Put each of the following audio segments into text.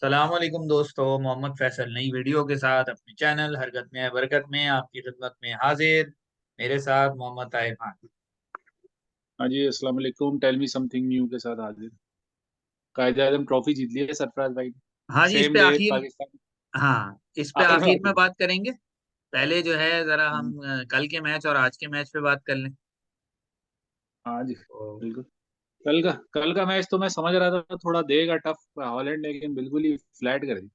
सलाम अलैकुम दोस्तों, मोहम्मद फैसल नई वीडियो के साथ अपने चैनल हरकत में है बरकत में आपकी खिदमत में हाजिर। मेरे साथ मोहम्मद ताहिर खान। हाँ जी, अस्सलाम वालेकुम। टेल मी समथिंग न्यू के साथ हाजिर। कायदे आजम ट्रॉफी जीत ली है सरफराज भाई ने। हाँ जी, इस सेम पे डे आखिर। पाकिस्तान। हाँ, इस पे आपस में आखिर में आती बात करेंगे। पहले जो है जरा है। हम कल के मैच और आज के मैच पे बात कर लें। हाँ जी, तो बिल्कुल। कल का मैच तो मैं समझ रहा था थोड़ा देगा टफ हॉलैंड, लेकिन बिल्कुल ही फ्लैट कर दी।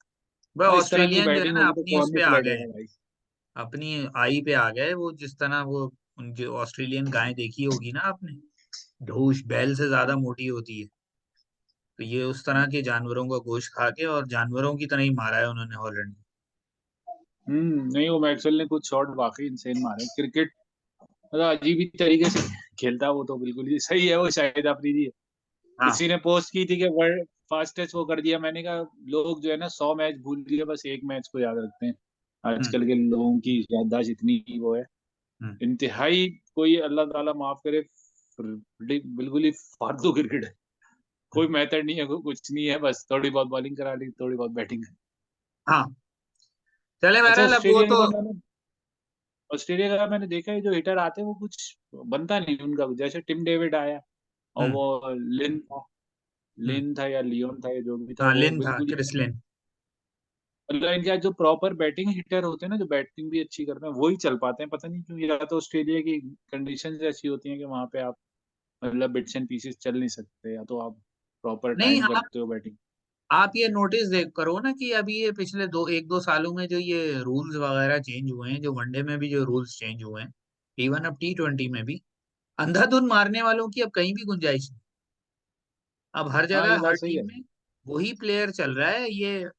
वह और इस तरह की ऑस्ट्रेलियन जो है बैटिंग ना होगी तो अपनी उस कौन नहीं पे आ फ्लैट गए, होगा भाई। अपनी आई पे आ गए। वो जिस तरह वो उनकी ऑस्ट्रेलियन गाय देखी होगी ना आपने, ढूंढ बैल से ज्यादा मोटी होती है। तो ये उस तरह के जानवरों का गोश्त खा के और जानवरों की तरह ही मारा है उन्होंने हॉलैंड। नहीं, वो मैक्सवेल ने कुछ शॉट वाकई इंसेन मारे। क्रिकेट मतलब अजीब ही तरीके से खेलता है वो, तो बिल्कुल ही सही है। वो शाहिद अफरीदी है। हाँ। किसी ने पोस्ट की थी कि वर्ल्ड फास्टेस्ट वो कर दिया। मैंने कहा लोग जो है ना 100 मैच भूल दिए, बस एक मैच को याद रखते हैं। हम्म। आजकल के लोगों की याददाश्त इतनी ही वो है, हम्म। इंतहाई। कोई अल्लाह ताला माफ करे, बिल्कुल ही फालतू क्रिकेट है। कोई मेथड नहीं है, कोई कुछ नहीं है, बस थोड़ी बहुत बॉलिंग करा ली, थोड़ी बहुत बैटिंग। हाँ, चले अच्छा, बहरहाल अब वो तो। ऑस्ट्रेलिया का मैंने देखा है, जो हिटर आते हैं वो कुछ बनता नहीं उनका। जैसे टिम डेविड आया और हम्म। वो लिन था। हम्म। लिन था या लियोन था, या जो भी था, हाँ, वो लिन था, बिल्कुल ही क्रिस लिन। मतलब इनके जो प्रॉपर बैटिंग हिटर होते हैं ना, जो बैटिंग भी अच्छी करते हैं, वही चल पाते हैं। पता नहीं क्यों। या तो ऑस्ट्रेलिया की कंडीशंस ऐसी होती हैं कि वहां पे आप मतलब बिट्स एंड पीसेस चल नहीं सकते, या तो आप प्रॉपर नहीं, टाइम आप करते हो बैटिंग। आप ये नोटिस देख करो ना कि अभी ये पिछले एक दो सालों में जो ये रूल्स वगैरह चेंज हुए हैं, जो वनडे में भी जो रूल्स चेंज हुए हैं, इवन अब T20 में भी अंधाधुंध मारने वालों की अब कहीं भी गुंजाइश नहीं। अब हर हाँ, ये जगह हर बात सही है। टीम में वही प्लेयर चल रहा है। ये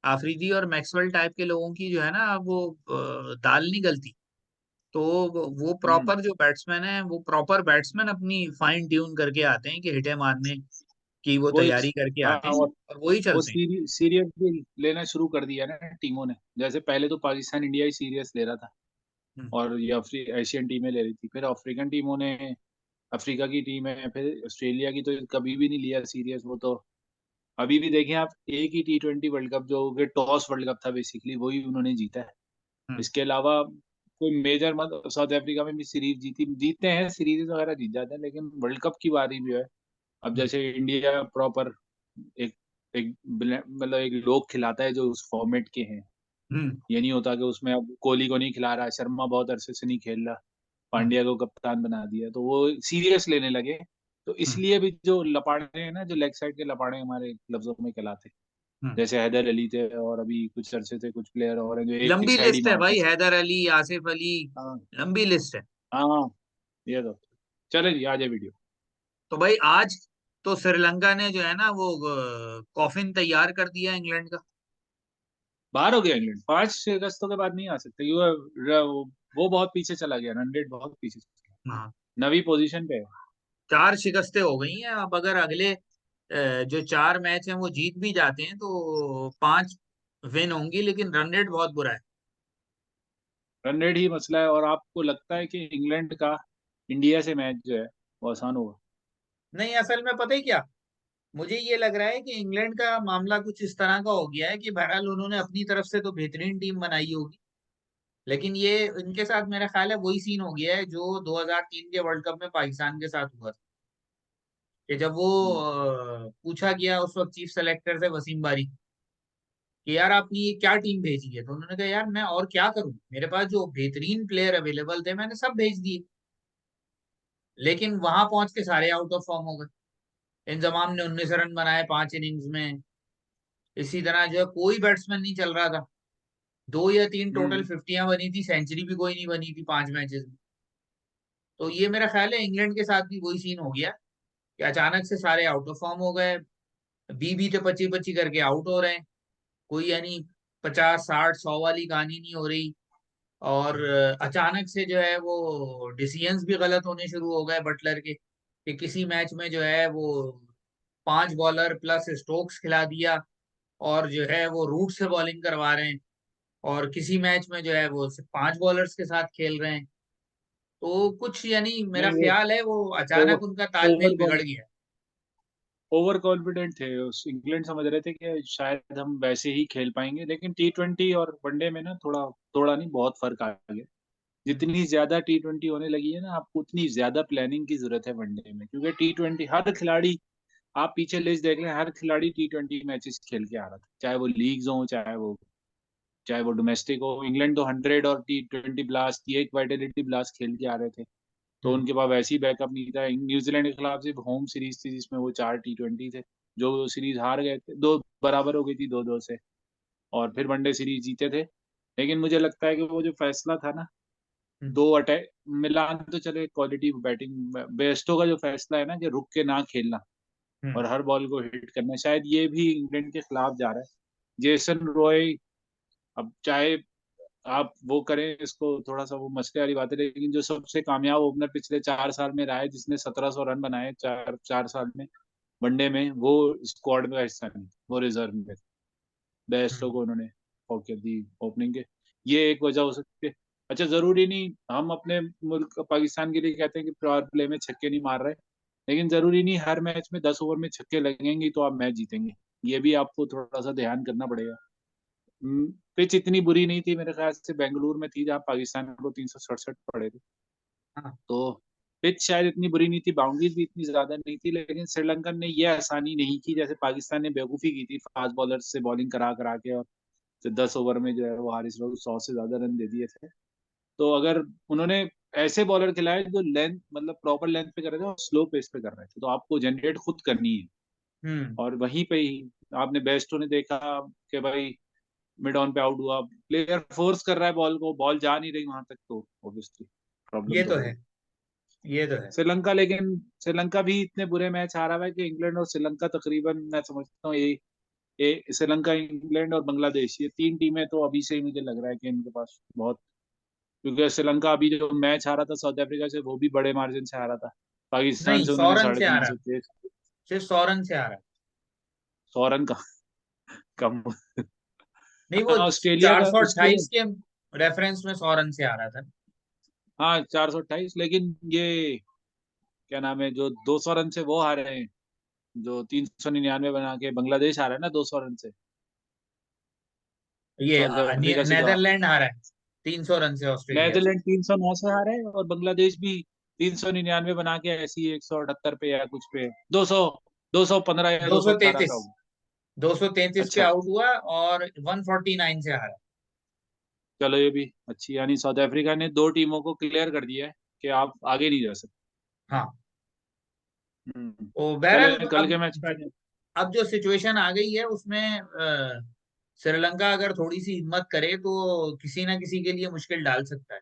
आफरीदी और मैक्सवेल टाइप के लोगों की जो है ना, अब वो दाल नहीं गलती। तो वो हम्म। प्रॉपर जो बैट्समैन है, वो प्रॉपर बैट्समैन अपनी फाइन ट्यून करके आते हैं कि हिटे मारने की वो वो तैयारी करके हाँ, आते हैं और वही वो चलते हैं। सीरियस भी लेना शुरू कर दिया ना टीमों ने। जैसे पहले तो पाकिस्तान इंडिया ही सीरियस ले रहा था, हम्म। और ये एशियन टीमें ले रही थी। फिर अफ्रीकन टीमों ने, अफ्रीका की टीम है, फिर ऑस्ट्रेलिया की, तो कभी भी नहीं लिया सीरियस वो तो। अभी भी देखें आप, एक ही T20 वर्ल्ड कप जो कि टॉस वर्ल्ड कप था बेसिकली, वही उन्होंने जीता है। हम्म। इसके अलावा कोई मेजर मत। साउथ अफ्रीका में भी सीरीज जीते हैं, सीरीज वगैरह जीत जाते हैं, लेकिन वर्ल्ड कप की बारी भी है। अब हम्म। जैसे इंडिया प्रॉपर एक एक मतलब एक लोग खिलाता है जो उस फॉर्मेट के हैं। हम्म। ये नहीं होता कि उसमें अब कोहली को नहीं खिला रहा, शर्मा बहुत अरसे से नहीं खेल रहा, हम्म। पांड्या को कप्तान बना दिया, तो वो सीरियस लेने लगे। तो हम्म। इसलिए भी जो लपाड़े हैं ना, जो लेग साइड के लपाड़े हमारे लफ्जों में कहलाते हैं, हम्म। जैसे हैदर अली थे, और अभी कुछ अरसे से कुछ प्लेयर और हैं जो एक ही लंबी साइड ही लिस्ट है मारते भाई, हैं। हैदर अली, आसिफ अली। हाँ, लंबी लिस्ट है। हाँ, ये तो। चले जी, आ जाए वीडियो। तो भाई आज तो श्रीलंका ने जो है ना वो कॉफिन तैयार कर दिया इंग्लैंड का। बाहर हो गया इंग्लैंड। 5 अगस्तों के बाद नहीं आ सकते, वो बहुत पीछे चला गया। 100 बहुत पीछे चला हाँ, गया। 9वीं पोजीशन पे है। 4 शिकस्तें हो गई हैं। अब अगर अगले जो 4 मैच हैं वो जीत भी जाते हैं तो 5 विन होंगी, लेकिन रन रेट बहुत बुरा है। 100 ही मसला है। और आपको लगता है कि इंग्लैंड का इंडिया से मैच जो है वो आसान होगा? नहीं, असल में पता ही क्या, मुझे ये लग रहा है कि इंग्लैंड का मामला कुछ इस तरह का हो गया है कि बहरहाल उन्होंने अपनी तरफ से तो बेहतरीन टीम बनाई होगी, लेकिन ये इनके साथ मेरा ख्याल है वही सीन हो गया है जो 2003 के वर्ल्ड कप में पाकिस्तान के साथ हुआ था। कि जब वो हम्म। पूछा गया उस वक्त चीफ सेलेक्टर से वसीम बारी कि यार आपने ये क्या टीम भेजी है, तो उन्होंने कहा यार मैं और क्या करूं, मेरे पास जो बेहतरीन प्लेयर अवेलेबल थे मैंने सब भेज दिए। लेकिन वहां पहुंच के सारे आउट ऑफ फॉर्म हो गए। इंजमाम ने 19 रन बनाए 5 इनिंग्स में। इसी तरह जो है कोई बैट्समैन नहीं चल रहा था। 2 या 3 टोटल हम्म। 50 बनी थी, सेंचुरी भी कोई नहीं बनी थी 5 मैचेस में। तो ये मेरा ख्याल है इंग्लैंड के साथ भी वही सीन हो गया कि अचानक से सारे आउट ऑफ फॉर्म हो गए। 20-20 तो 25-25 करके आउट हो रहे हैं। कोई यानी 50-60-100 वाली कहानी नहीं हो रही। और अचानक से जो है वो डिसीजंस भी गलत होने शुरू हो गए बटलर के कि किसी मैच में जो है वो 5 बॉलर प्लस स्टोक्स खिला दिया और जो है वो रूट से बॉलिंग करवा रहे हैं। और किसी मैच में जो है वो सिर्फ 5 बॉलर्स के साथ खेल रहे हैं। तो कुछ यानी मेरा नहीं, वो ख्याल है वो अचानक उनका तालमेल ओवर बिगड़ गया। ओवर कॉन्फिडेंट थे। इंग्लैंड समझ रहे थे कि शायद हम वैसे ही खेल पाएंगे, लेकिन T20 और वनडे में ना थोड़ा थोड़ा नहीं, बहुत फर्क आ गया। जितनी ज्यादा T20 होने लगी है ना, आपको उतनी ज्यादा प्लानिंग की जरूरत है वनडे में, क्योंकि T20 हर खिलाड़ी, आप पीछे लिस्ट देख लें, हर खिलाड़ी T20 मैचेस खेल के आ रहा था, चाहे वो लीग्स हो, चाहे वो डोमेस्टिक हो। इंग्लैंड तो 100 और T20 ब्लास्ट, ये एक वाइटलिटी ब्लास्ट खेल के आ रहे थे, तो हम्म। उनके पास वैसे ही बैकअप नहीं था। न्यूजीलैंड के खिलाफ सिर्फ होम सीरीज थी जिसमें वो 4 T20 थे, जो सीरीज हार गए थे, दो बराबर हो गई थी 2-2 से, और फिर वनडे सीरीज जीते थे। लेकिन मुझे लगता है कि वो जो फैसला था ना, हम्म। 2 अटैक मिलान तो चले, क्वालिटी बैटिंग बेस्टो का जो फैसला है ना कि रुक के ना खेलना हम्म। और हर बॉल को हिट करना, शायद ये भी इंग्लैंड के खिलाफ जा रहा है। जेसन रॉय, अब चाहे आप वो करें इसको थोड़ा सा, वो मसले वाली बात है, लेकिन जो सबसे कामयाब ओपनर पिछले 4 साल में रहा है, जिसने 1700 रन बनाए चार चार साल में वनडे में, वो स्क्वाड में का हिस्सा नहीं, वो रिजर्व में। बेस्टो हम्म। को उन्होंने ओके दी ओपनिंग के, ये एक वजह हो सकती है। अच्छा, जरूरी नहीं हम अपने मुल्क पाकिस्तान के लिए कहते हैं कि पावर प्ले में छक्के नहीं मार रहे, लेकिन जरूरी नहीं हर मैच में 10 ओवर में छक्के लगेंगे तो आप मैच जीतेंगे। ये भी आपको थोड़ा सा ध्यान करना पड़ेगा। पिच इतनी बुरी नहीं थी मेरे ख्याल से, बेंगलुरु में थी जहाँ पाकिस्तान को 367 पड़े थे, हाँ। तो पिच शायद इतनी बुरी नहीं थी, बाउंड्रीज भी इतनी ज्यादा नहीं थी, लेकिन श्रीलंकन ने ये आसानी नहीं की जैसे पाकिस्तान ने बेवकूफी की थी, फास्ट बॉलर से बॉलिंग करा करा के, और फिर 10 ओवर में जो है वो हारिस राउल 100 से ज्यादा रन दे दिए थे। तो अगर उन्होंने ऐसे बॉलर खिलाए जो लेंथ, मतलब प्रॉपर लेंथ पे कर रहे थे और स्लो पेस पे कर रहे थे, तो आपको जनरेट खुद करनी है। हम्म। और वहीं पे ही आपने बेस्टो ने देखा कि भाई मिड ऑन पे आउट हुआ, प्लेयर फोर्स कर रहा है बॉल को, बॉल जा नहीं रही वहां तक, तो ऑब्वियसली प्रॉब्लम ये तो तो है। होगी। ये तो है। श्रीलंका, लेकिन श्रीलंका भी इतने बुरे मैच हारा हुआ है कि इंग्लैंड और श्रीलंका तकरीबन मैं समझता हूँ श्रीलंका, इंग्लैंड और बांग्लादेश, ये 3 टीमें तो अभी से ही मुझे लग रहा है कि इनके पास बहुत, क्योंकि श्रीलंका अभी जो मैच हारा था साउथ अफ्रीका से, वो भी बड़े मार्जिन से हारा था। पाकिस्तान नहीं, से 100 उन्होंने रन साढ़े से आ तीन रहा सौ है। के सिर्फ 100 रन से आ रहा है। 100 रन का कम। नहीं, वो हाँ, ऑस्ट्रेलिया चार का सौ उसके, अट्ठाईस के रेफरेंस में 100 रन से आ रहा था। हाँ 428, लेकिन ये क्या नाम है, जो 200 रन से वो हारे हैं, जो 399 बना के बांग्लादेश हारा है ना 200 रन से, ये साउथ अफ्रीका से जो, नेदरलैंड हारा है 300 रन से ऑस्ट्रेलिया से। नेदरलैंड 309 से हारा है, और बांग्लादेश भी 399 बना के ऐसी 178 पे या कुछ पे, 200, 215 या 218 पे 233। होगा। 233 पे अच्छा, आउट हुआ और 149 से हारा। चलो ये भी अच्छी, यानी साउथ अफ्रीका ने 2 टीमों को क्लियर कर दिया है कि आप आगे नहीं जा सकते। हाँ। हम्म। तो बहरहाल चले कल अब के मैच पे आ जाए। अब जो सिचुएशन आ गई है उसमें श्रीलंका अगर थोड़ी सी हिम्मत करे तो किसी ना किसी के लिए मुश्किल डाल सकता है।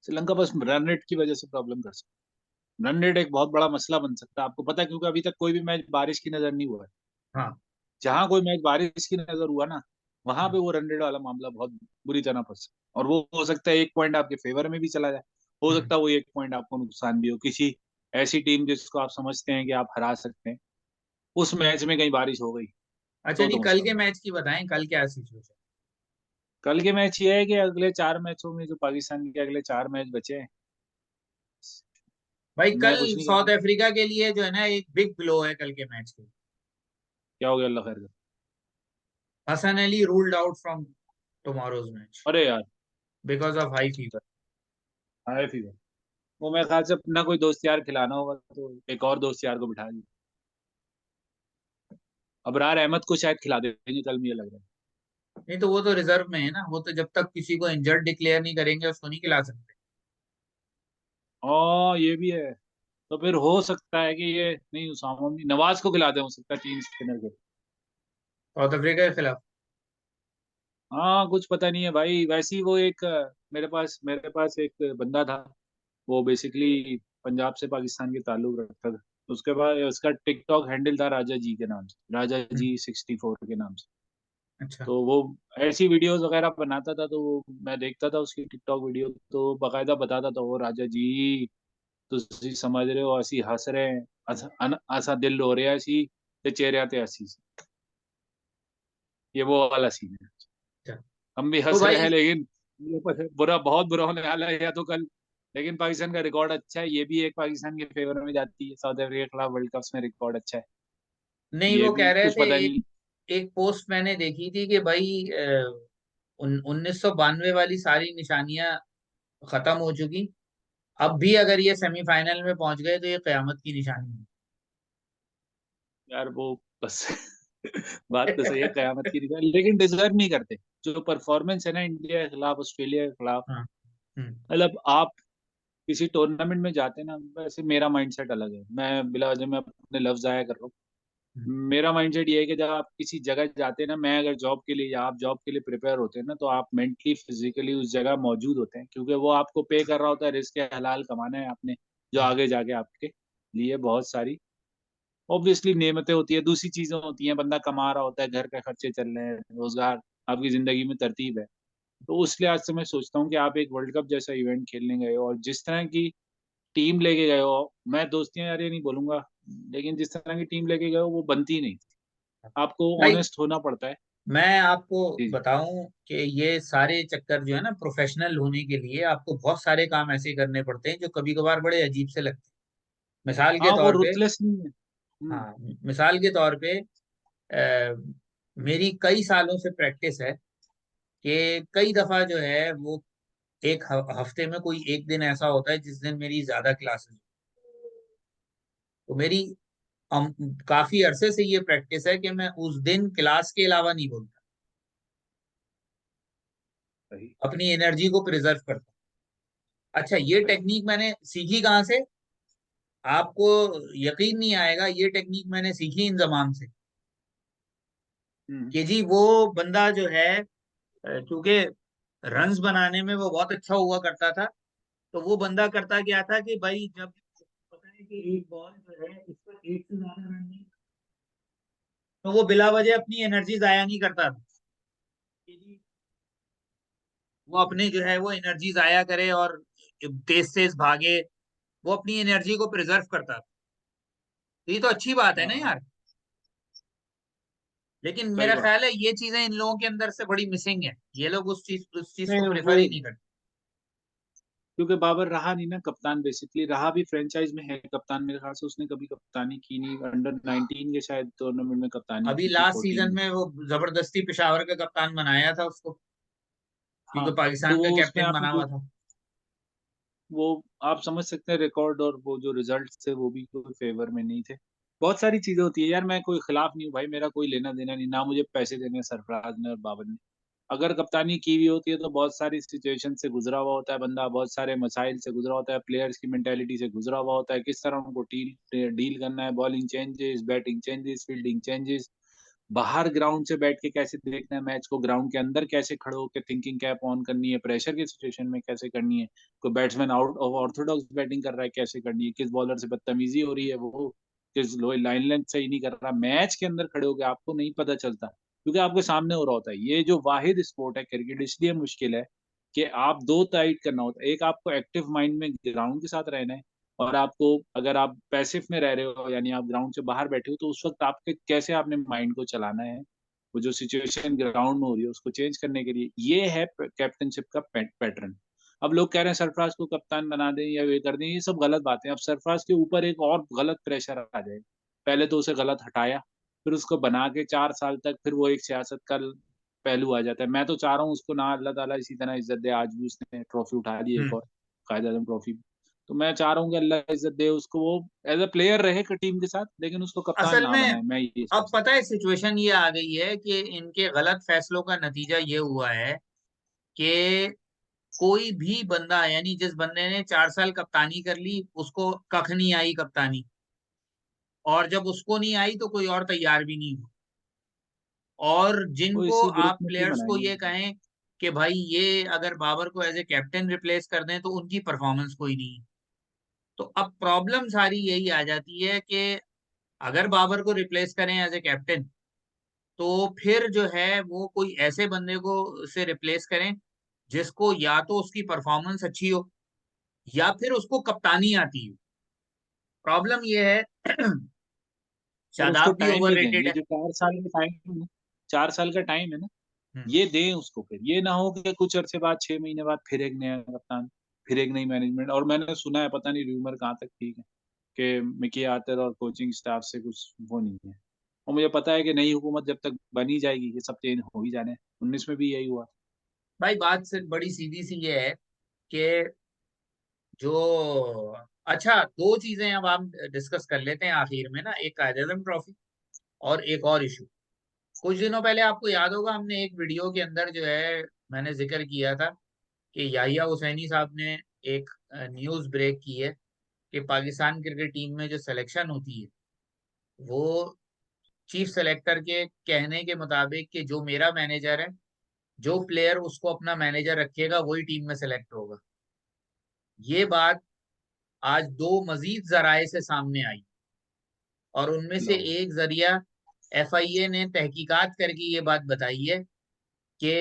श्रीलंका बस रन रेट की वजह से प्रॉब्लम कर सकता है, रन रेट एक बहुत बड़ा मसला बन सकता है, आपको पता है, क्योंकि अभी तक कोई भी मैच बारिश की नजर नहीं हुआ है। हाँ। जहां कोई मैच बारिश की नजर हुआ ना, वहां हम्म। पे वो रन रेट वाला मामला बहुत बुरी तरह फंस सकता है। और वो हो सकता है 1 पॉइंट आपके फेवर में भी चला जाए, हो हम्म। सकता है वो 1 पॉइंट आपको नुकसान भी हो, किसी ऐसी टीम जिसको आप समझते हैं कि आप हरा सकते हैं, उस मैच में कहीं बारिश हो गई अच्छा जी, तो कल मसला के हो। मैच की बताएं, कल क्या सिचुएशन। कल के मैच ये है कि अगले 4 मैचों में, जो पाकिस्तान के अगले 4 मैच बचे हैं, भाई मैं कल कुछ नहीं कह साउथ रहा। अफ्रीका के लिए जो है ना, एक बिग ब्लो है कल के मैच के। क्या हो गया, अल्लाह खैर करे। Hasan Ali ruled out from tomorrow's match अरे यार, because of high fever. High fever, वो मेरे ख्याल से अपना कोई दोस्त यार खिलाना होगा, तो एक और दोस्त यार को बिठा दी, अबरार अहमद को शायद खिला देंगे कल, मुझे लग रहा है। नहीं तो वो तो रिजर्व में है ना, वो तो जब तक किसी को इंजर्ड डिक्लेयर नहीं करेंगे उसको नहीं खिला सकते। ये भी है, तो फिर हो सकता है कि ये नहीं, उसामा भी नवाज को खिला दे, हो सकता है 3 स्पिनर को। साउथ अफ्रीका के खिलाफ। हाँ कुछ पता नहीं है भाई, वैसे ही वो एक मेरे पास एक बंदा था, वो बेसिकली पंजाब से पाकिस्तान के ताल्लुक रखता था, उसके बाद उसका टिकटॉक हैंडल था राजा जी के नाम से, राजा हम्म। जी 64 के नाम से। अच्छा। तो वो ऐसी वीडियोस वगैरह बनाता था, तो वो मैं देखता था उसकी टिकटॉक वीडियो, तो बकायदा बताता था वो, राजा जी ਤੁਸੀਂ समझ रहे हो, ਅਸੀਂ हंस रहे हैं, असा दिल हो रहा है सी, ते चेहरे ते हंसी सी। ये वो वाला सीन है। अच्छा। हम भी तो हंस रहे भाई हैं, लेकिन ये बुरा, बहुत बुरा होने वाला है या तो कल लेकिन पाकिस्तान का रिकॉर्ड अच्छा है, ये भी एक पाकिस्तान के फेवर में जाती है, साउथ अफ्रीका के खिलाफ वर्ल्ड कप्स में रिकॉर्ड अच्छा है। नहीं, ये वो भी कह रहे कुछ थे, पता एक नहीं। एक पोस्ट मैंने देखी थी कि भाई 1992 वाली सारी निशानियां खत्म हो चुकी, अब भी अगर ये सेमीफाइनल में पहुंच गए तो ये कयामत की निशानी यार वो बस बात तो सही है, है। कयामत की निगाह, लेकिन डिजर्व नहीं करते। जो परफॉर्मेंस है ना इंडिया के खिलाफ, ऑस्ट्रेलिया के खिलाफ, हाँ। हम्म। मतलब आप किसी टूर्नामेंट में जाते ना, वैसे मेरा माइंडसेट अलग है, मैं बिला वजह मैं अपने लफ्ज आया कर रहा हूँ। हम्म। मेरा माइंडसेट ये है कि जब आप किसी जगह जाते हैं ना, मैं अगर जॉब के लिए या आप जॉब के लिए प्रिपेयर होते हैं ना, तो आप मेंटली फिजिकली उस जगह मौजूद होते हैं, क्योंकि वो आपको पे कर रहा होता है, रिस्क हलाल कमाना है आपने, जो हम्म। आगे जाके आपके लिए बहुत सारी ऑब्वियसली नेमतें होती है, दूसरी चीजें होती हैं, बंदा कमा रहा होता है, घर के खर्चे चल रहे हैं, रोजगार, आपकी जिंदगी में तरतीब है। तो उस लिहाज से मैं सोचता हूँ कि आप एक वर्ल्ड कप जैसा इवेंट खेलने गए हो और जिस तरह की टीम लेके गए हो, मैं दोस्तियां यार ये नहीं बोलूंगा, लेकिन जिस तरह की टीम लेके गए हो वो बनती नहीं। आपको भाई, ऑनेस्ट होना पड़ता है। मैं आपको जी जी। बताऊं कि ये सारे चक्कर जो है ना, प्रोफेशनल होने के लिए आपको बहुत सारे काम ऐसे करने पड़ते हैं जो कभी कभार बड़े अजीब से लगते हैं। मिसाल के हाँ वो तौर पे, रुथलेस नहीं है। हाँ, मिसाल के तौर पे अ, मेरी कई सालों से प्रैक्टिस है कि कई दफा जो है वो एक हफ्ते में कोई एक दिन ऐसा होता है जिस दिन मेरी ज्यादा क्लासेस, तो मेरी काफी अरसे से ये प्रैक्टिस है कि मैं उस दिन क्लास के अलावा नहीं बोलता, सही। अपनी एनर्जी को प्रिजर्व करता हूं। अच्छा, ये सही। टेक्निक मैंने सीखी कहाँ से? आपको यकीन नहीं आएगा, ये टेक्निक मैंने सीखी इंजमाम से। हम्म। कि जी वो बंदा जो है, चूंकि रन्स बनाने में वो बहुत अच्छा हुआ करता था, तो वो बंदा करता क्या था कि भाई जब पता है कि एक बॉल जो है इस पर एक से ज्यादा रन नहीं, तो वो बिला वजह अपनी एनर्जी जाया नहीं करता था कि जी वो अपने जो है वो एनर्जी जाया करे और तेज तेज भागे, वो अपनी एनर्जी को प्रिजर्व करता था। तो ये तो अच्छी बात है हाँ ना हाँ। यार। लेकिन सही मेरा बात। ख्याल है ये चीजें इन लोगों के अंदर से बड़ी मिसिंग है, ये लोग उस चीज नहीं को वो प्रेफर ही नहीं करते। क्योंकि बाबर रहा नहीं ना कप्तान, बेसिकली रहा भी फ्रेंचाइज में है कप्तान, मेरे ख्याल से उसने कभी कप्तानी की नहीं, अंडर 19 के शायद टूर्नामेंट में कप्तानी अभी की थी, लास्ट 14 सीजन में। में वो जबरदस्ती पेशावर का कप्तान बनाया था उसको, हाँ क्योंकि तो पाकिस्तान का वो उसमें कैप्टन आपने बना हुआ था। वो आप समझ सकते हैं रिकॉर्ड और वो जो रिजल्ट थे वो भी कोई फेवर में नहीं थे। बहुत सारी चीजें होती है यार, मैं कोई खिलाफ नहीं हूँ भाई, मेरा कोई लेना देना नहीं, ना मुझे पैसे देने हैं सरफराज ने और बाबर ने। अगर कप्तानी की हुई होती है तो बहुत सारी सिचुएशन से गुजरा हुआ होता है बंदा, बहुत सारे मसाइल से गुजरा होता है, प्लेयर्स की मेंटेलिटी से गुजरा हुआ होता है, किस तरह उनको डील डील करना है, bowling changes, batting changes, fielding changes, बाहर ग्राउंड से बैठ के कैसे देखना है मैच को, ग्राउंड के अंदर कैसे खड़े होकर थिंकिंग कैप ऑन करनी है, प्रेशर की सिचुएशन में कैसे करनी है, कोई batsman out of Orthodox batting कर रहा है कैसे करनी है, किस बॉलर से बदतमीजी हो रही है, वो किस लो लाइन लेंथ सही नहीं कर रहा, मैच के अंदर खड़े होकर आपको नहीं पता चलता, क्योंकि आपके सामने हो रहा होता है। ये जो वाहिद स्पोर्ट है क्रिकेट, इसलिए मुश्किल है कि आप दो टाइट करना होता है, एक आपको एक्टिव माइंड में ग्राउंड के साथ रहना है, और आपको अगर आप पैसिव में रह रहे हो यानी आप ग्राउंड से बाहर बैठे हो, तो उस वक्त आपके कैसे आपने माइंड को चलाना है, वो जो सिचुएशन ग्राउंड में हो रही है उसको चेंज करने के लिए, ये है कैप्टनशिप का पैटर्न। अब लोग कह रहे हैं सरफराज को कप्तान बना दें या वे कर दें, ये सब गलत बातें हैं। अब सरफराज के ऊपर एक और गलत प्रेशर आ जाए, पहले तो उसे गलत हटाया, फिर उसको बना के 4 साल तक फिर वो एक सियासत का पहलू आ जाता है। मैं तो चाह रहा हूँ उसको ना अल्लाह ताला इसी तरह इज्जत दे, आज भी उसने ट्रॉफी उठा ली एक हम्म। और, कायद आजम ट्रॉफी। तो मैं चाह रहा हूँ कि अल्लाह इज्जत दे उसको, वो एज अ प्लेयर रहे टीम के साथ, लेकिन उसको कप्तान असल ना में बनाए, मैं ये अब सोचता पता है सिचुएशन ये आ गई है कि इनके गलत फैसलों का नतीजा ये हुआ है कि कोई भी बंदा, यानी जिस बंदे ने 4 साल कप्तानी कर ली उसको कख नहीं आई कप्तानी, और जब उसको नहीं आई तो कोई और तैयार भी नहीं हुआ। और हूँ। वो जिनको इसी ग्रुप आप में क्यों प्लेयर्स को बनाएंगे। ये कहें कि भाई ये अगर बाबर को एज ए कैप्टन रिप्लेस कर दें तो उनकी परफॉर्मेंस कोई नहीं है। तो अब प्रॉब्लम सारी यही आ जाती है कि अगर बाबर को रिप्लेस करें एज ए कैप्टन, तो फिर जो है वो कोई ऐसे बंदे को से रिप्लेस करें जिसको या तो उसकी परफॉर्मेंस अच्छी हो या फिर उसको कप्तानी आती हो। प्रॉब्लम ये है और उसको शादाब भी टाइम भी दें, ओवररेटेड ये है। जो 4 साल का टाइम है ना, 4 साल का टाइम है ना, हम्म। ये दें उसको, फिर ये ना हो कि कुछ अरसे बाद 6 महीने बाद फिर एक नया कप्तान, फिर एक नई मैनेजमेंट, और मैंने सुना है, पता नहीं रूमर कहाँ तक ठीक है, कि मिकी आर्टर और कोचिंग स्टाफ से कुछ वो नहीं है। और मुझे पता है कि नई हुकूमत जब तक बनी जाएगी, ये सब चेंज हो ही जाने हैं। 19 में भी यही हुआ। भाई बात सिर्फ बड़ी सीधी सी ये है कि जो अच्छा, दो चीजें अब हम डिस्कस कर लेते हैं आखिर में ना, एक कायदे-आज़म ट्रॉफी और एक और इशू। कुछ दिनों पहले आपको याद होगा हमने एक वीडियो के अंदर जो है मैंने जिक्र किया था कि याहिया हुसैनी साहब ने एक न्यूज ब्रेक की है कि पाकिस्तान क्रिकेट टीम में जो सिलेक्शन होती है वो चीफ सेलेक्टर के कहने के मुताबिक कि जो मेरा मैनेजर है, जो प्लेयर उसको अपना मैनेजर रखेगा वही टीम में सेलेक्ट होगा। ये बात आज दो मजीद जराए से सामने आई और उनमें से लो। एक जरिया एफआईए ने तहकीकात करके ये बात बताई है कि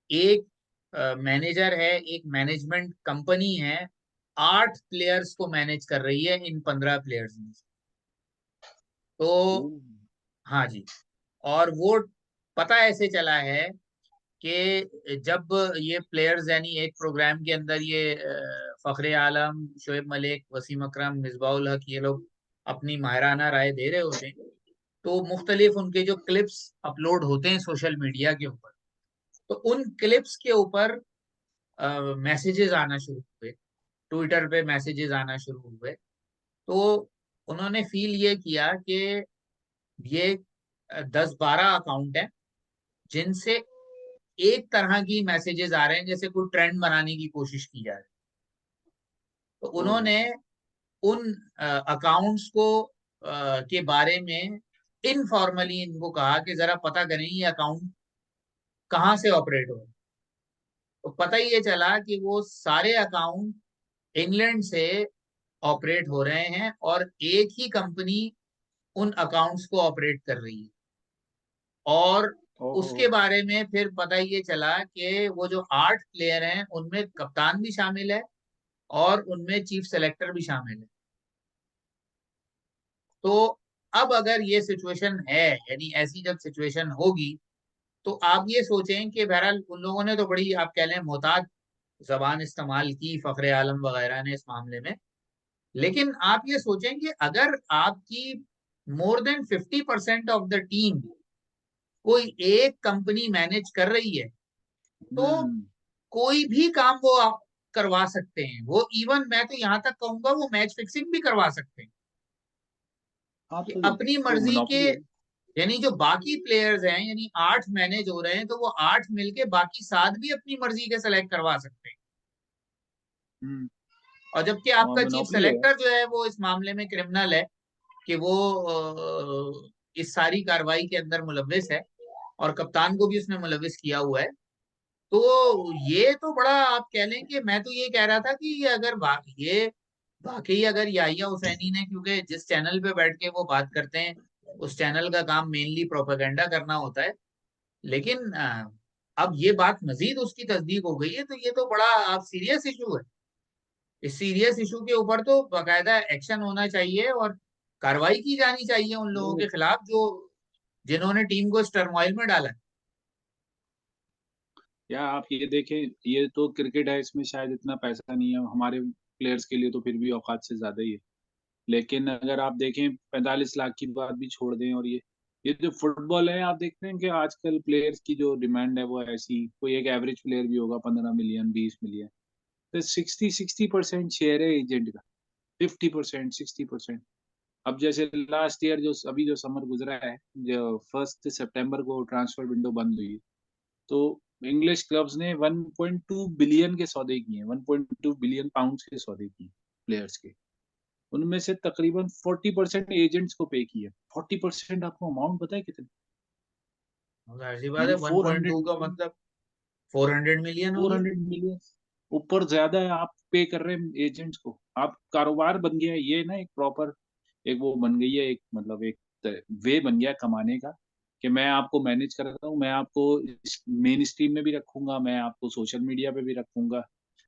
एक मैनेजर है, एक मैनेजमेंट कंपनी है, 8 प्लेयर्स को मैनेज कर रही है इन 15 प्लेयर्स में से। तो ओह! हाँ जी, और वो पता ऐसे चला है कि जब ये प्लेयर्स यानी एक प्रोग्राम के अंदर ये फखरे आलम, शोएब मलिक, वसीम अकरम, मिसबाउल हक ये लोग अपनी माहिराना राय दे रहे होते हैं, तो मुख्तलिफ उनके जो क्लिप्स अपलोड होते हैं सोशल मीडिया के ऊपर, तो उन क्लिप्स के ऊपर मैसेजेस आना शुरू हुए, ट्विटर पे मैसेजेस आना शुरू हुए। तो उन्होंने फील ये किया कि ये 10-12 अकाउंट हैं जिनसे एक तरह की मैसेजेस आ रहे हैं, जैसे कोई ट्रेंड बनाने की कोशिश की जा रही है। तो ओह उन्होंने हो! उन अकाउंट्स को के बारे में इनफॉर्मली इनको कहा कि जरा पता करें ये अकाउंट कहाँ से ऑपरेट हो रहे हैं। तो पता ही ये चला कि वो सारे अकाउंट इंग्लैंड से ऑपरेट हो रहे हैं और एक ही कंपनी उन अकाउंट्स को ऑपरेट कर रही है। और उसके ओह! बारे में फिर पता ये चला कि वो जो 8 प्लेयर हैं उनमें कप्तान भी शामिल है और उनमें चीफ सेलेक्टर भी शामिल है। तो अब अगर ये सिचुएशन है, यानी ऐसी जब सिचुएशन होगी, तो आप ये सोचें कि बहरहाल उन लोगों ने तो बड़ी आप कह लें मोहतात जबान इस्तेमाल की, फखरे आलम वगैरह ने इस मामले में। लेकिन आप ये सोचें कि अगर आपकी more than 50% of the team कोई एक कंपनी मैनेज कर रही है, तो हुँ, कोई भी काम वो आप करवा सकते हैं। वो इवन मैं तो यहां तक कहूंगा वो मैच फिक्सिंग भी करवा सकते हैं हाँ, कि अपनी तो मर्जी के, मोनोपोली है। यानी जो बाकी प्लेयर्स हैं यानी 8 मैनेज हो रहे हैं तो वो 8 मिलके बाकी 7 भी अपनी मर्जी के सेलेक्ट करवा सकते हैं। हुँ, और जबकि आपका चीफ मोनोपोली है। सेलेक्टर जो है वो इस मामले में क्रिमिनल है कि वो इस सारी कार्रवाई के अंदर मुलविस है और कप्तान को भी उसने मुलविस किया हुआ है। तो ये तो बड़ा आप कह लें कि मैं तो ये कह रहा था कि ये अगर ये वाकई अगर याहिया हुसैनी ने, क्योंकि जिस चैनल पे बैठ के वो बात करते हैं उस चैनल का काम मेनली प्रोपेगेंडा करना होता है, लेकिन अब ये बात मजीद उसकी तस्दीक हो गई है, तो ये तो बड़ा आप सीरियस इशू है। इस सीरियस इशू के ऊपर तो बाकायदा एक्शन होना चाहिए और कार्रवाई की जानी चाहिए उन लोगों वो के खिलाफ जो जिन्होंने टीम को इस टर्मोइल में डाला है। या आप ये देखें, ये तो क्रिकेट है, इसमें शायद इतना पैसा नहीं है, हमारे प्लेयर्स के लिए तो फिर भी औकात से ज़्यादा ही है। लेकिन अगर आप देखें 45 लाख की बात भी छोड़ दें, और ये जो फुटबॉल है, आप देखते हैं कि आजकल प्लेयर्स की जो डिमांड है वो ऐसी, कोई एक एवरेज प्लेयर भी होगा 15 मिलियन 20 मिलियन, तो 60% शेयर है एजेंट का, 50% 60%। अब जैसे लास्ट ईयर जो अभी जो समर गुजरा है, जो 1 सितंबर को ट्रांसफर विंडो बंद हुई, तो इंग्लिश क्लब्स ने 1.2 बिलियन के सौदे किए हैं, 1.2 बिलियन पाउंड्स के सौदे किए प्लेयर्स के। उनमें से तकरीबन 40% एजेंट्स को पे किए। 40% आपको अमाउंट पता है कितना? जाहिर सी बात है, यानी 400 1.2 का मिलियन, मतलब 400 मिलियन हो गया। 400 मिलियन ऊपर ज्यादा है, आप पे कर रहे हैं एजेंट्स को। आप कारोबार बन गया है ये ना, एक प्रॉपर एक वो बन गई है, एक मतलब एक वे बन गया है कमाने का, कि मैं आपको मैनेज कर रहा हूँ, मैं आपको मेन स्ट्रीम में भी रखूंगा, मैं आपको सोशल मीडिया पे भी रखूंगा,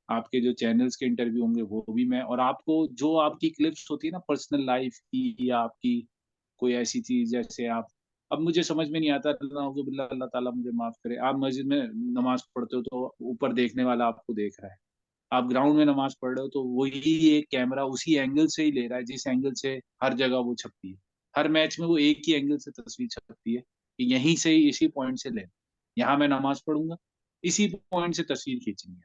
आपके जो चैनल्स के इंटरव्यू होंगे वो भी मैं, और आपको जो आपकी क्लिप्स होती है ना पर्सनल लाइफ की, या आपकी कोई ऐसी चीज जैसे आप, अब मुझे समझ में नहीं आता, नाउज़ुबिल्लाह, अल्लाह ताला मुझे माफ करे, आप मस्जिद में नमाज पढ़ते हो तो ऊपर देखने वाला आपको देख रहा है, आप ग्राउंड में नमाज पढ़ रहे हो तो वही एक कैमरा उसी एंगल से ही ले रहा है जिस एंगल से हर जगह वो छपती है। हर मैच में वो एक ही एंगल से तस्वीर छपती है कि यहीं से ही इसी पॉइंट से ले, यहाँ मैं नमाज पढ़ूंगा, इसी पॉइंट से तस्वीर खींचनी है।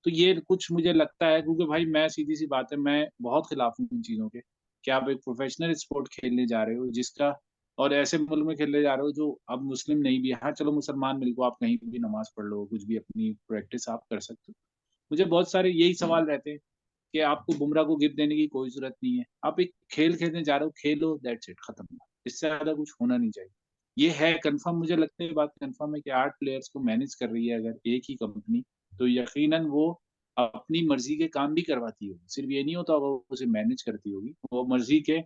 तो ये कुछ मुझे लगता है, क्योंकि भाई मैं सीधी सी बात है, मैं बहुत खिलाफ हूँ इन चीज़ों के कि आप एक प्रोफेशनल स्पोर्ट खेलने जा रहे हो जिसका, और ऐसे मुल्क में खेलने जा रहे हो जो अब मुस्लिम नहीं भी है। हाँ चलो मुसलमान मिल को आप कहीं भी नमाज पढ़ लो, कुछ भी अपनी प्रैक्टिस आप कर सकते हो। मुझे बहुत सारे यही सवाल रहते हैं कि आपको बुमराह को गिफ्ट देने की कोई ज़रूरत नहीं है। आप एक खेल खेलने जा रहे हो, खेलो, दैट्स इट, खत्म। इससे ज़्यादा कुछ होना नहीं चाहिए। ये है कन्फर्म, मुझे लगता है ये बात कन्फर्म है कि 8 प्लेयर्स को मैनेज कर रही है अगर एक ही कंपनी, तो यकीनन वो अपनी मर्ज़ी के काम भी करवाती होगी। सिर्फ़ ये नहीं होता होगा वो उसे मैनेज करती होगी। वो मर्ज़ी के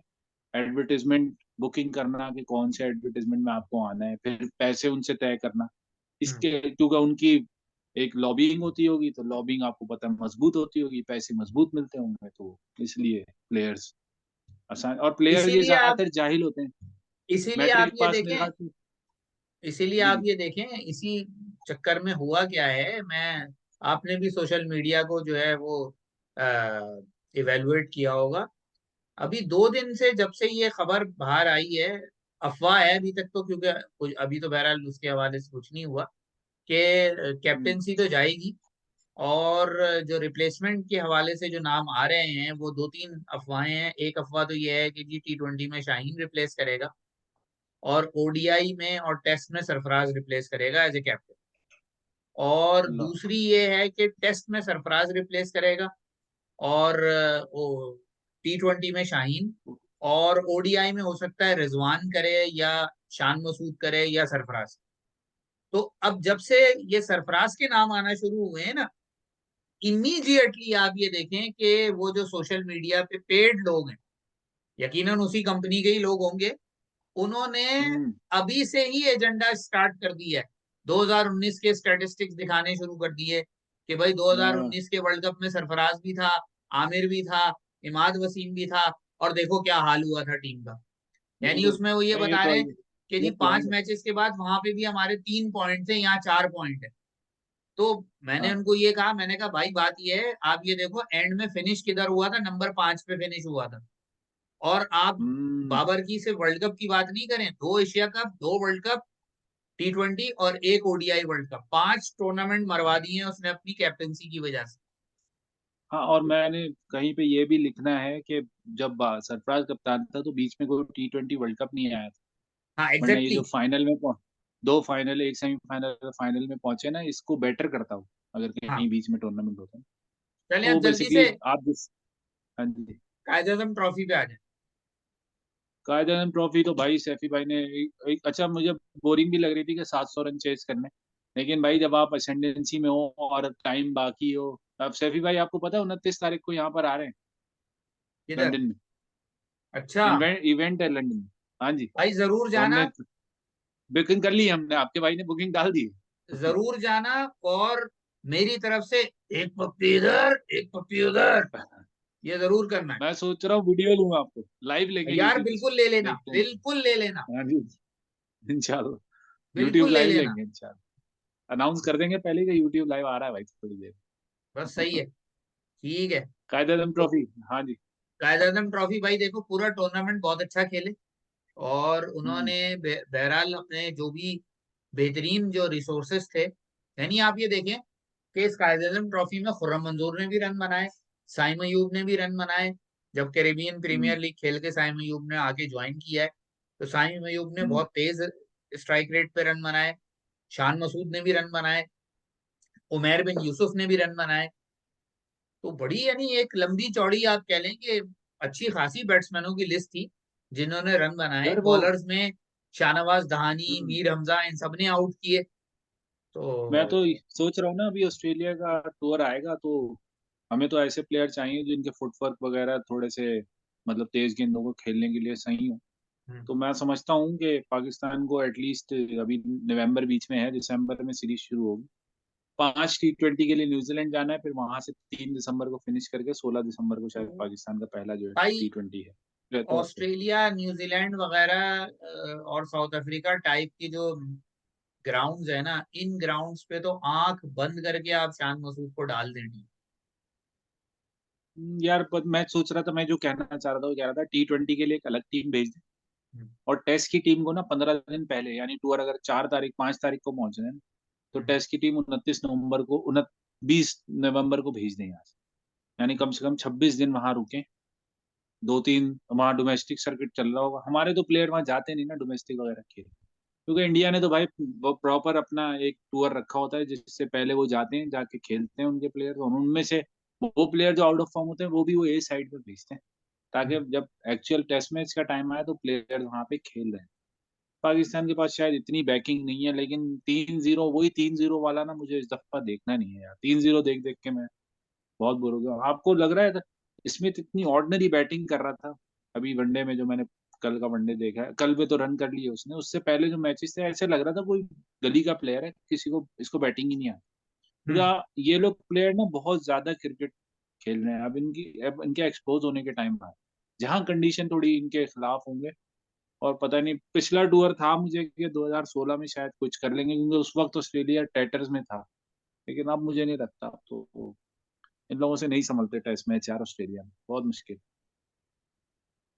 एडवर्टाइज़मेंट बुकिंग करना कि कौन से एडवर्टाइज़मेंट में आपको आना है, फिर पैसे उनसे तय करना। हम्म। इसके क्योंकि उनकी एक लॉबिंग होती होगी, तो लॉबिंग आपको पता है मजबूत होती होगी, पैसे मजबूत मिलते होंगे, तो इसलिए प्लेयर्स आसान, और प्लेयर ये इसीलिए आप ज़्यादातर जाहिल होते हैं। इसीलिए आप मैट्रिक ये पास मेरे देखें ख्याल से। इसीलिए जी, आप जी। ये देखें इसी चक्कर में हुआ क्या है। मैं आपने भी सोशल मीडिया को जो है वो इवेलुएट किया होगा। अभी 2 दिन से जब से ये खबर बाहर आई है, अफवाह है अभी तक तो, क्योंकि अभी तो बहरहाल उसके हवाले से कुछ नहीं हुआ कि हुँ, कैप्टेंसी तो जाएगी। और जो रिप्लेसमेंट के हवाले से जो नाम आ रहे हैं वो 2-3 अफवाहें हैं। एक अफवाह तो ये है कि जी T20 में शाहीन रिप्लेस करेगा, और ओडीआई में और टेस्ट में सरफराज रिप्लेस करेगा एज ए कैप्टन। और अल्लाह! दूसरी ये है कि टेस्ट में सरफराज रिप्लेस करेगा, और वो T20 में शाहीन, और ओडीआई में हो सकता है रिजवान करे या शान मसूद करे या सरफराज। तो अब जब से ये सरफराज के नाम आना शुरू हुए हैं ना, इमीडिएटली आप ये देखें कि वो जो सोशल मीडिया पे पेड लोग हैं, यकीनन उसी कंपनी के ही लोग होंगे, उन्होंने हुँ, अभी से ही एजेंडा स्टार्ट कर दिया है। 2019 के स्टैटिस्टिक्स दिखाने शुरू कर दिए कि भाई हाँ, 2019 के वर्ल्ड कप में सरफराज भी था, आमिर भी था, इमाद वसीम भी था, और देखो क्या हाल हुआ था टीम का। यानी बिल्कुल। उसमें वो ये नहीं, ये बता तो रहे है हैं ही। कि जी ये 5 पॉइंट है। मैचेस के बाद वहां पे भी हमारे 3 पॉइंट थे, यहाँ 4 पॉइंट है। तो मैंने हाँ, उनको ये कहा, मैंने कहा भाई बात ये है, आप ये देखो एंड में फिनिश किधर हुआ था, नंबर 5 पे फिनिश हुआ था। और आप हुँ। बाबर की सिर्फ वर्ल्ड कप की बात नहीं करें, 2 Asia cup, 2 world cup, T20 और एक ओडीआई वर्ल्ड कप, 5 टूर्नामेंट मरवा दिए हैं उसने अपनी कैप्टनसी की वजह से। हाँ, और मैंने कहीं पे ये भी लिखना है कि जब सरफराज कप्तान था तो बीच में कोई टी20 वर्ल्ड कप नहीं आया था। हाँ वरना ये जो एग्जैक्टली। फाइनल में 2 फाइनल, 1 सेमीफाइनल, फाइनल में पहुँचे ना, इसको बेटर करता हूँ, अगर हाँ कहीं बीच में टूर्नामेंट होता है। चलिए तो अब जल्दी बेसिकली से आप जिस, हाँ जी। कायदे आज़म ट्रॉफी पे आ जाए। कायदे ट्रॉफी तो भाई सैफी भाई ने एक एक अच्छा, मुझे बोरिंग भी लग रही थी कि 700 रन चेज़ करने। लेकिन भाई जब आप असेंडेंसी में हो और टाइम बाकी हो, अब सैफी भाई आपको पता है 29 तारीख को यहाँ पर आ रहे हैं, किधर? लंदन में। अच्छा। इवेंट है लंदन में। हाँ जी। भाई जरूर तो जाना, हमने बुकिंग कर ली है, हमने, आपके भाई ने बुकिंग डाल दी है। जरूर जाना। और मेरी तरफ से एक पप्पी इधर एक पप्पी उधर, ये जरूर करना है। मैं सोच रहा हूँ वीडियो लूँगा आपको, लाइव लेंगे यार यूट्यूब पे, बिल्कुल ले लेना, देखते हैं। बिल्कुल ले लेना, हाँ जी, इंशाल्लाह यूट्यूब बिल्कुल ले लाइव लेना। लेंगे इंशाल्लाह। अनाउंस कर देंगे पहले कि यूट्यूब लाइव आ रहा है भाई थोड़ी देर बस सही में। है। ठीक है। कायदे-आज़म तो ट्रॉफी, हाँ जी। कायदे ट्रॉफी भाई देखो, पूरा टूर्नामेंट बहुत अच्छा खेले, और हुँ, उन्होंने बहरहाल अपने जो भी बेहतरीन जो रिसोर्सेस थे, यानी आप ये देखें कि इस कायदे ट्रॉफी में खुर्रम मंजूर ने भी रन बनाए, साइम अयूब ने भी रन बनाए। जब कैरेबियन हुँ, प्रीमियर लीग खेल के साइम अयूब ने आके ज्वाइन किया है, तो साइम अयूब ने हुँ। बहुत तेज स्ट्राइक रेट पे रन बनाए। शान मसूद ने भी रन बनाए, उमैर बिन यूसुफ ने भी रन बनाए। तो बड़ी यानी एक लंबी चौड़ी आप कह लें कि अच्छी खासी बैट्समैनों की लिस्ट थी जिन्होंने रन बनाए। यार वो, बॉलर्स में शाहनवाज दहानी, हुँ, मीर हमजा, इन सब ने आउट किए। मैं तो तो सोच रहा हूँ ना, अभी ऑस्ट्रेलिया का टूर आएगा तो हमें तो ऐसे प्लेयर चाहिए जिनके फुटवर्क वगैरह थोड़े से, मतलब तेज़ गेंदों को खेलने के लिए सही हो। हम्म, तो मैं समझता हूँ कि पाकिस्तान को एटलीस्ट अभी नवंबर बीच में है, दिसंबर में सीरीज़ शुरू होगी। 5 टी20 के लिए न्यूज़ीलैंड जाना है, फिर वहाँ से 3 दिसंबर को फिनिश करके 16 दिसंबर को शायद पाकिस्तान का पहला जो है भाई टी20 है। रहता है उससे। ऑस्ट्रेलिया, न्यूजीलैंड वगैरह और साउथ अफ्रीका टाइप की जो ग्राउंड्स है ना, इन ग्राउंड्स पे तो आंख बंद करके आप शान मसूद को डाल देंगे। यार पर मैं सोच रहा था, मैं जो कहना चाह रहा था वो कह रहा था T20 के लिए एक अलग टीम भेज दे, हम्म, और टेस्ट की टीम को ना 15 दिन पहले, यानी टूर अगर 4 तारीख 5 तारीख को पहुंच रहे हैं, तो हम्म, टेस्ट की टीम 29 नवंबर को 20 नवंबर को भेज दें यहाँ से, यानी कम से कम 26 दिन वहां रुके। 2-3 वहाँ डोमेस्टिक सर्किट चल रहा होगा, हमारे तो प्लेयर वहां जाते नहीं ना डोमेस्टिक वगैरह खेल, क्योंकि इंडिया ने तो भाई वो प्रॉपर अपना एक टूर रखा होता है जिससे पहले वो जाते हैं, जाके खेलते हैं उनके प्लेयर, और उनमें से वो प्लेयर जो आउट ऑफ फॉर्म होते हैं वो भी वो ए साइड पर भेजते हैं, ताकि हम्म। जब एक्चुअल टेस्ट मैच का टाइम आया तो प्लेयर वहां पे खेल रहे हैं। पाकिस्तान के पास शायद इतनी बैकिंग नहीं है, लेकिन 3-0, वही 3-0 वाला ना मुझे इस दफा देखना नहीं है यार, 3-0 देख देख के मैं बहुत बोर हो गया। आपको लग रहा है स्मिथ इतनी ऑर्डिनरी बैटिंग कर रहा था अभी वनडे में, जो मैंने कल का वनडे देखा है, कल पे तो रन कर लिए उसने, उससे पहले जो मैचेस थे ऐसे लग रहा था कोई गली का प्लेयर है, किसी को इसको बैटिंग ही नहीं आती, हम्म। क्योंकि ये लोग प्लेयर ना बहुत ज्यादा क्रिकेट खेल रहे हैं, अब इनके एक्सपोज होने के टाइम है, जहाँ कंडीशन थोड़ी इनके खिलाफ होंगे। और पता नहीं, पिछला टूर था मुझे कि 2016 में शायद कुछ कर लेंगे, क्योंकि उस वक्त ऑस्ट्रेलिया टेटर्स में था, लेकिन अब मुझे नहीं लगता, अब तो इन लोगों से नहीं संभलते टेस्ट मैच यार, ऑस्ट्रेलिया में बहुत मुश्किल।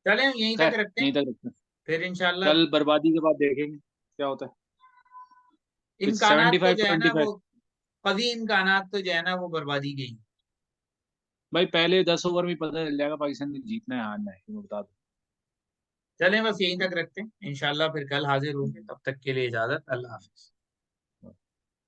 चले हम यहीं तक खैर रखते हैं, यहीं तक रखते हैं, फिर इंशाल्लाह। कल बर्बादी के बाद देखेंगे क्या होता है। पिच इम्कानात सेवेंटी तो फाइव जो है ट्वेंटी ना फाइव वो, कभी इम्कानात तो जो है ना वो बर्बादी के ही। भाई पहले 10 ओवर में ही पता चल जाएगा पाकिस्तान ने जीतना है हारना है, मैं बता दूं। चलें बस यहीं तक रखते हैं, इंशाल्लाह फिर कल हाजिर होंगे, तब तक के लिए इजाजत, अल्लाह हाफिज।